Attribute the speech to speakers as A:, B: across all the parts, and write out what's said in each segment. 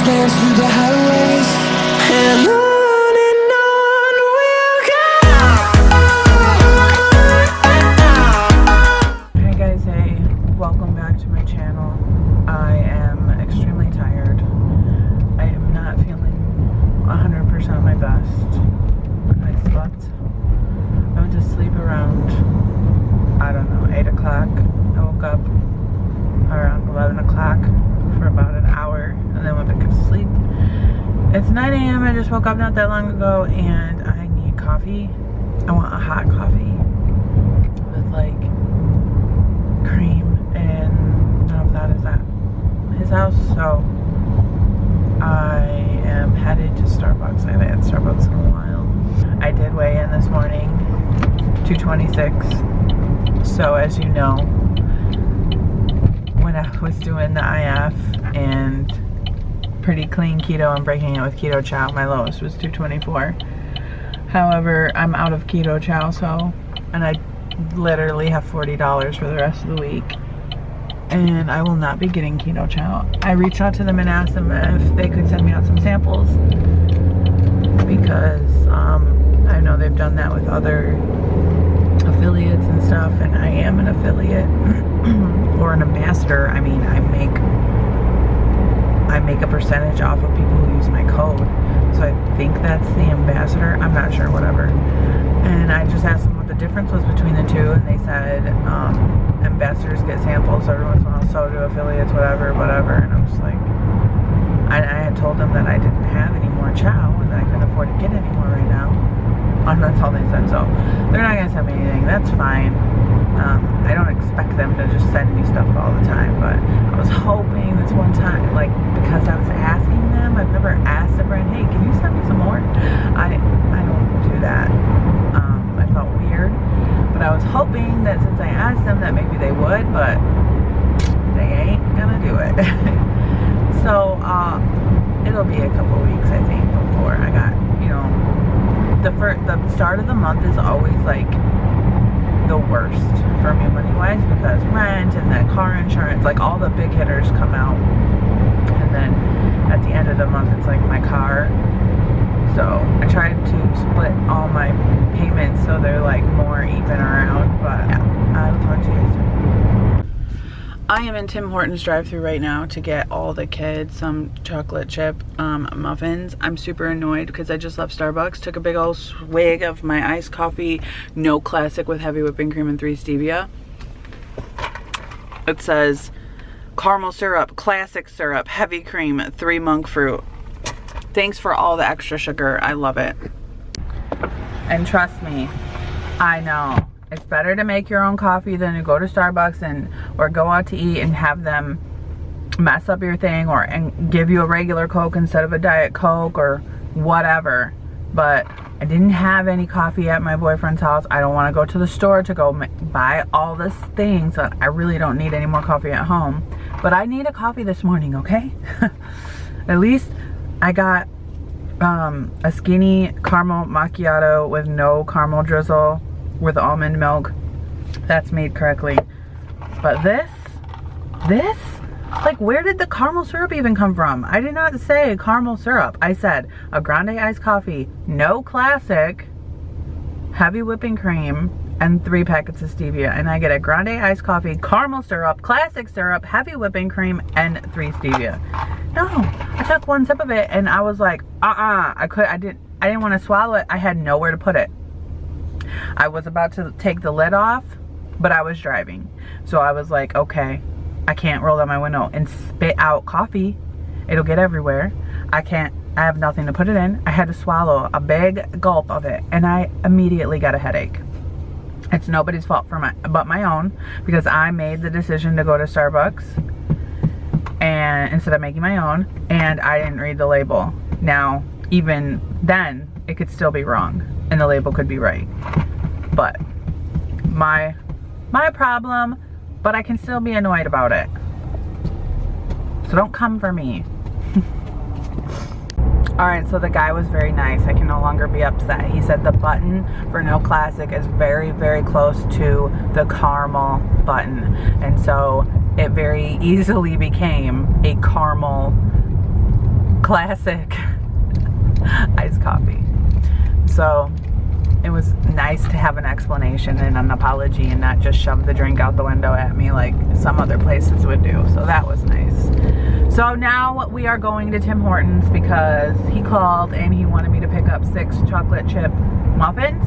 A: dance through the highways, and on we'll go.
B: Hey guys, hey, welcome back to my channel. I am extremely tired. I am not feeling 100% my best. I slept. I went to sleep around, I don't know, 8 o'clock. I woke up around 11 o'clock for about an hour and then went back to sleep. It's 9 a.m. I just woke up not that long ago and I need coffee. I want a hot coffee with like cream, and none of that is at his house, so I am headed to Starbucks. I haven't had Starbucks in a while. I did weigh in this morning, 226. So as you know, when I was doing the IF and pretty clean keto and breaking it with keto chow, my lowest was 224. However, I'm out of keto chow, so, and I literally have $40 for the rest of the week, and I will not be getting keto chow. I reached out to them and asked them if they could send me out some samples, because I know they've done that with other affiliates and stuff, and I am an affiliate or an ambassador. I mean, I make a percentage off of people who use my code, so I think that's the ambassador. I'm not sure, whatever. And I just asked them what the difference was between the two, and they said ambassadors get samples every once in a while, so do affiliates, whatever. And I'm just like, I had told them that I didn't have any more chow and that I couldn't afford to get any more right now. And that's all they said, so they're not gonna send me anything. That's fine. I don't expect them to just send me stuff all the time, but I was hoping this one time, like, because I was asking them. I've never asked a brand, hey, can you send me some more? I don't do that. I felt weird, but I was hoping that since I asked them that maybe they would, but they ain't gonna do it. So it'll be a couple weeks, I think, before I got, you know, the start of the month is always like the worst for me money-wise, because rent and that car insurance, like all the big hitters come out, and then at the end of the month it's like my car. So I tried to split all my payments so they're like more even around, but yeah, I'll talk to you guys soon. I am in Tim Hortons drive-thru right now to get all the kids some chocolate chip muffins. I'm super annoyed because I just left Starbucks, took a big old swig of my iced coffee, no classic with heavy whipping cream and 3 stevia. It says caramel syrup, classic syrup, heavy cream, 3 monk fruit. Thanks for all the extra sugar. I love it. And trust me, I know it's better to make your own coffee than to go to Starbucks or go out to eat and have them mess up your thing and give you a regular Coke instead of a Diet Coke or whatever. But I didn't have any coffee at my boyfriend's house. I don't want to go to the store to go buy all this things. So I really don't need any more coffee at home. But I need a coffee this morning, okay? At least I got a skinny caramel macchiato with no caramel drizzle, with almond milk. That's made correctly. But this, like, where did the caramel syrup even come from? I did not say caramel syrup. I said a grande iced coffee, no classic, heavy whipping cream, and 3 packets of stevia. And I get a grande iced coffee, caramel syrup, classic syrup, heavy whipping cream, and 3 stevia. No, I took 1 sip of it and I was like, I didn't want to swallow it. I had nowhere to put it. I was about to take the lid off, but I was driving. So I was like, okay, I can't roll down my window and spit out coffee. It'll get everywhere. I have nothing to put it in. I had to swallow a big gulp of it, and I immediately got a headache. It's nobody's fault but my own, because I made the decision to go to Starbucks and instead of making my own, and I didn't read the label. Now, even then, it could still be wrong, and the label could be right. But my problem, but I can still be annoyed about it. So don't come for me. Alright, so the guy was very nice. I can no longer be upset. He said the button for no classic is very, very close to the caramel button. And so it very easily became a caramel classic iced coffee. So it was nice to have an explanation and an apology and not just shove the drink out the window at me like some other places would do. So that was nice. So now we are going to Tim Hortons because he called and he wanted me to pick up 6 chocolate chip muffins.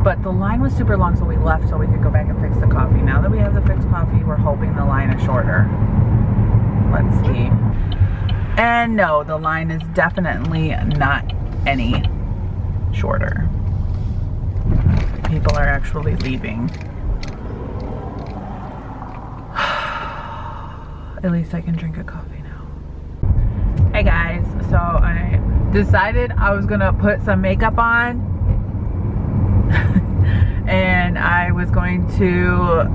B: But the line was super long, so we left so we could go back and fix the coffee. Now that we have the fixed coffee, we're hoping the line is shorter. Let's see. And no, the line is definitely not any shorter. People are actually leaving. At least I can drink a coffee now. Hey guys, so I decided I was gonna put some makeup on and I was going to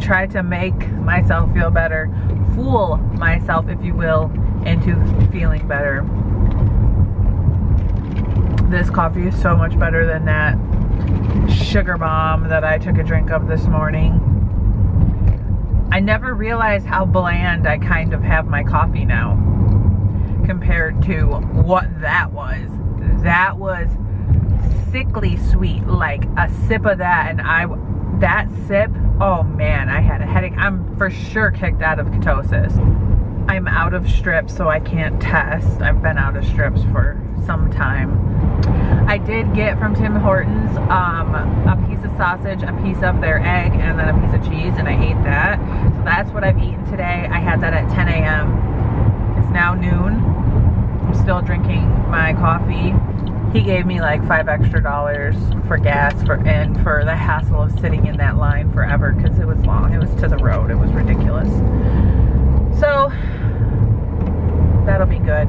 B: try to make myself feel better, fool myself, if you will, into feeling better. This coffee is so much better than that sugar bomb that I took a drink of this morning. I never realized how bland I kind of have my coffee now compared to what that was. That was sickly sweet, like a sip of that, and that sip, oh man, I had a headache. I'm for sure kicked out of ketosis. I'm out of strips, so I can't test. I've been out of strips for some time. I did get from Tim Hortons a piece of sausage, a piece of their egg, and then a piece of cheese, and I ate that. So that's what I've eaten today. I had that at 10 a.m. It's now noon. I'm still drinking my coffee. He gave me like $5 extra for gas and for the hassle of sitting in that line forever because it was long. It was to the road. It was ridiculous. So that'll be good.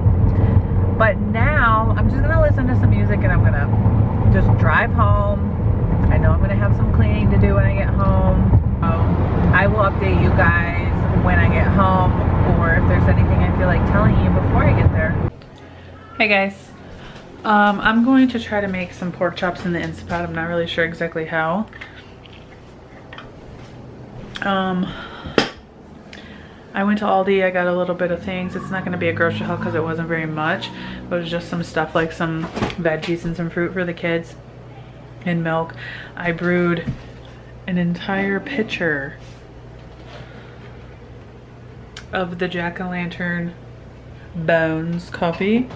B: But now I'm just gonna listen to some music and I'm gonna just drive home. I know I'm gonna have some cleaning to do when I get home. I will update you guys when I get home, or if there's anything I feel like telling you before I get there. Hey guys. I'm going to try to make some pork chops in the Instant Pot. I'm not really sure exactly how. I went to Aldi. I got a little bit of things. It's not going to be a grocery haul because it wasn't very much. But it was just some stuff like some veggies and some fruit for the kids and milk. I brewed an entire pitcher of the Jack-o'-lantern Bones coffee.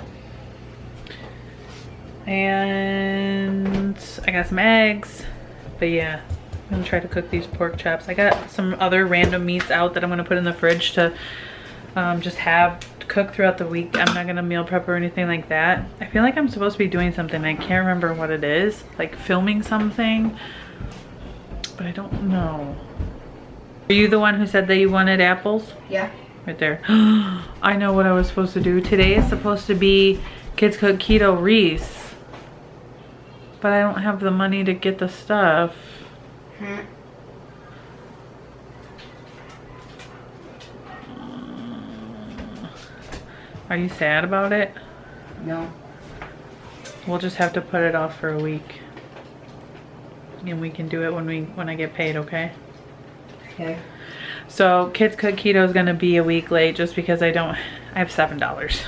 B: And I got some eggs, but yeah, I'm gonna try to cook these pork chops. I got some other random meats out that I'm gonna put in the fridge to just have cook throughout the week. I'm not gonna meal prep or anything like that. I feel like I'm supposed to be doing something. I can't remember what it is, like filming something, but I don't know. Are you the one who said that you wanted apples?
C: Yeah.
B: Right there. I know what I was supposed to do. Today is supposed to be Kids Cook Keto Reese. But I don't have the money to get the stuff. Are you sad about it?
C: No.
B: We'll just have to put it off for a week. And we can do it when I get paid, okay?
C: Okay.
B: So Kids Cook Keto is gonna be a week late just because I have $7.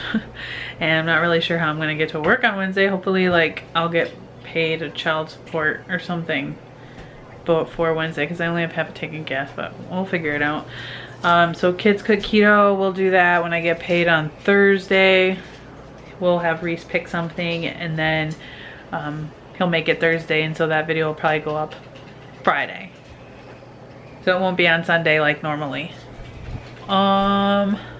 B: And I'm not really sure how I'm gonna get to work on Wednesday. Hopefully like I'll get paid a child support or something before Wednesday because I only have half a tank of gas, but we'll figure it out. So Kids Cook Keto, we'll do that when I get paid on Thursday. We'll have Reese pick something and then he'll make it Thursday, and so that video will probably go up Friday. So it won't be on Sunday like normally.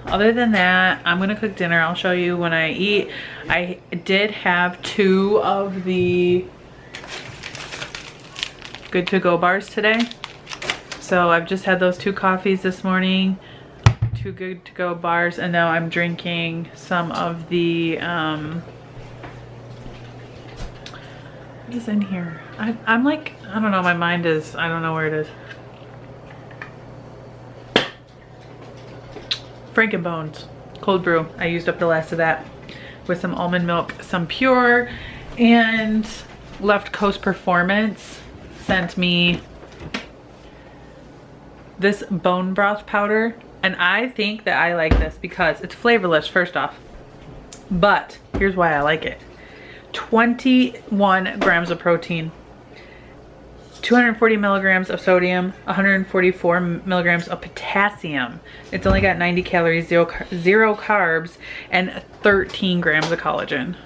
B: Other than that, I'm gonna cook dinner. I'll show you when I eat. I did have 2 of the Good To Go bars today. So I've just had those 2 coffees this morning, 2 Good To Go bars, and now I'm drinking some of the, what is in here? I'm like, I don't know, my mind is, I don't know where it is. Frankenbones cold brew. I used up the last of that with some almond milk, some pure, and Left Coast Performance sent me this bone broth powder. And I think that I like this because it's flavorless, first off. But here's why I like it. 21 grams of protein, 240 milligrams of sodium, 144 milligrams of potassium. It's only got 90 calories, zero carbs, and 13 grams of collagen.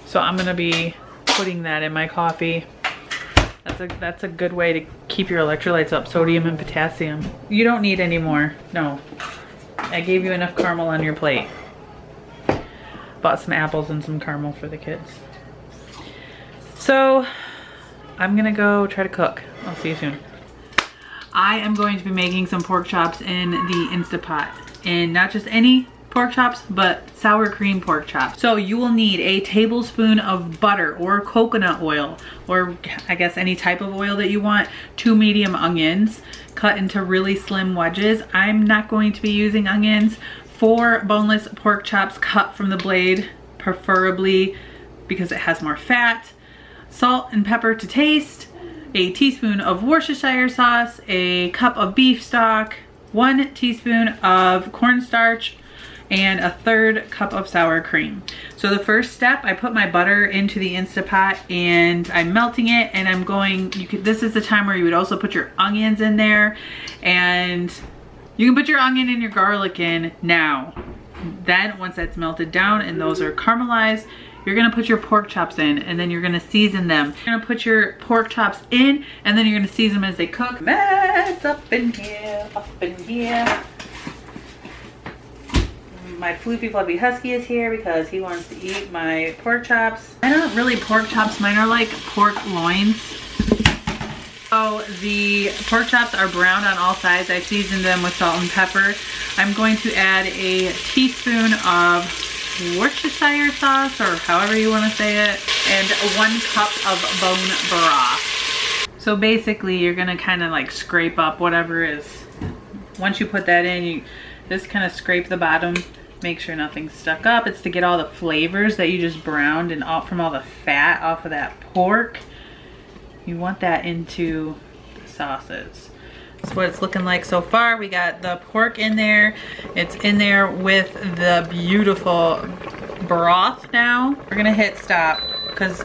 B: So I'm gonna be putting that in my coffee. That's a good way to keep your electrolytes up, sodium and potassium. You don't need any more, no. I gave you enough caramel on your plate. Bought some apples and some caramel for the kids. So I'm gonna go try to cook. I'll see you soon. I am going to be making some pork chops in the Instapot. And not just any pork chops, but sour cream pork chops. So you will need a tablespoon of butter or coconut oil, or I guess any type of oil that you want, 2 medium onions cut into really slim wedges. I'm not going to be using onions. 4 boneless pork chops cut from the blade, preferably because it has more fat. Salt and pepper to taste. A teaspoon of Worcestershire sauce, a cup of beef stock, 1 teaspoon of cornstarch, and a 1/3 cup of sour cream. So the first step, I put my butter into the Instapot and I'm melting it, and I'm going, this is the time where you would also put your onions in there, and you can put your onion and your garlic in now. Then once that's melted down and those are caramelized, you're gonna put your pork chops in, and then you're gonna season them. You're gonna put your pork chops in, and then you're gonna season them as they cook. Mess up in here, up in here. My floofy fluffy husky is here because he wants to eat my pork chops. Mine aren't really pork chops, mine are like pork loins. So the pork chops are browned on all sides. I seasoned them with salt and pepper. I'm going to add a teaspoon of Worcestershire sauce, or however you want to say it, and 1 cup of bone broth. So basically you're gonna kind of like scrape up whatever is, once you put that in, you just kind of scrape the bottom, make sure nothing's stuck up. It's to get all the flavors that you just browned and all from all the fat off of that pork. You want that into the sauces. That's what it's looking like so far. We got the pork in there. It's in there with the beautiful broth now. We're gonna hit stop because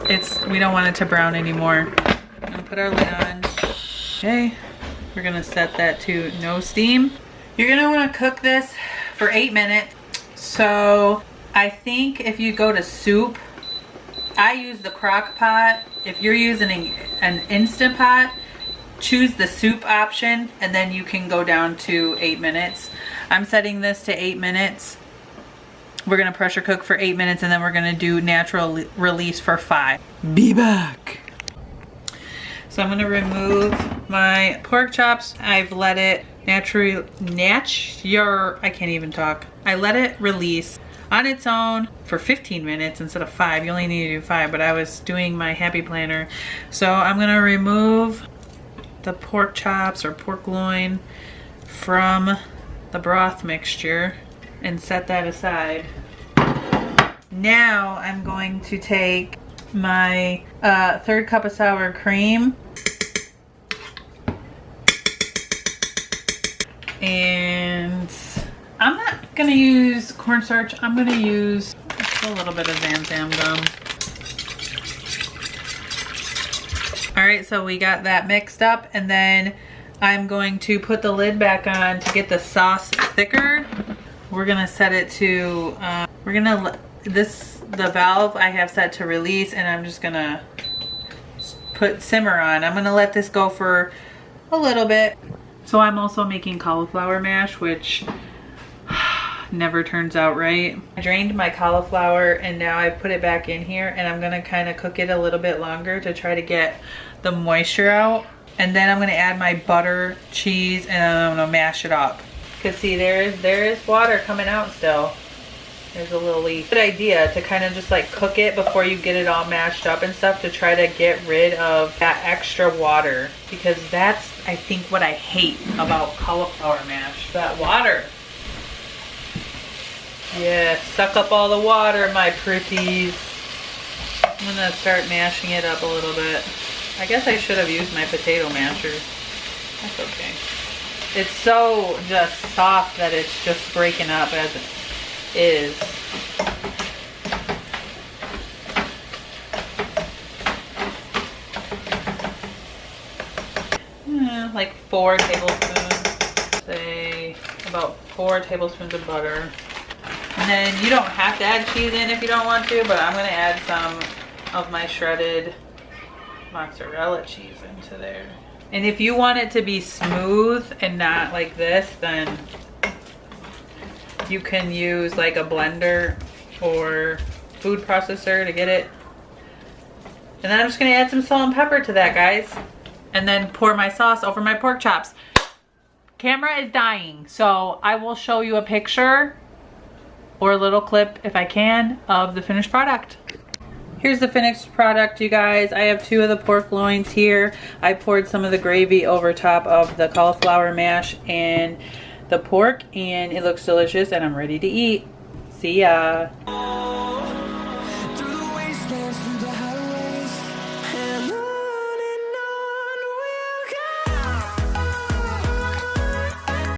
B: we don't want it to brown anymore. I'm gonna put our lid on. Okay, we're gonna set that to no steam. You're gonna wanna cook this for 8 minutes. So I think if you go to soup, I use the crock pot. If you're using an Instant Pot, choose the soup option, and then you can go down to 8 minutes. I'm setting this to 8 minutes. We're gonna pressure cook for 8 minutes, and then we're gonna do natural release for 5. Be back. So I'm gonna remove my pork chops. I've let it I can't even talk. I let it release on its own for 15 minutes instead of 5. You only need to do 5, but I was doing my happy planner. So I'm gonna remove the pork chops or pork loin from the broth mixture and set that aside. Now I'm going to take my 1/3 cup of sour cream and I'm not gonna use cornstarch. I'm gonna use a little bit of Zam gum. All right, so we got that mixed up, and then I'm going to put the lid back on to get the sauce thicker. We're gonna set it to, the valve I have set to release, and I'm just gonna put simmer on. I'm gonna let this go for a little bit. So I'm also making cauliflower mash, which never turns out right. I drained my cauliflower and now I put it back in here, and I'm gonna kind of cook it a little bit longer to try to get the moisture out. And then I'm gonna add my butter, cheese, and I'm gonna mash it up. Cause see, there is water coming out still. There's a little leaf. Good idea to kind of just like cook it before you get it all mashed up and stuff, to try to get rid of that extra water, because that's, I think, what I hate about cauliflower mash, that water. Yeah, suck up all the water, my pretties. I'm gonna start mashing it up a little bit. I guess I should have used my potato masher. That's okay. It's so just soft that it's just breaking up as it is. Like 4 tablespoons. Say about 4 tablespoons of butter. And then you don't have to add cheese in if you don't want to, but I'm going to add some of my shredded mozzarella cheese into there. And if you want it to be smooth and not like this, then you can use like a blender or food processor to get it. And then I'm just going to add some salt and pepper to that, guys. And then pour my sauce over my pork chops. Camera is dying, so I will show you a picture or a little clip if I can of the finished product. Here's the finished product, you guys. I have 2 of the pork loins here. I poured some of the gravy over top of the cauliflower mash and the pork, and it looks delicious, and I'm ready to eat. See ya.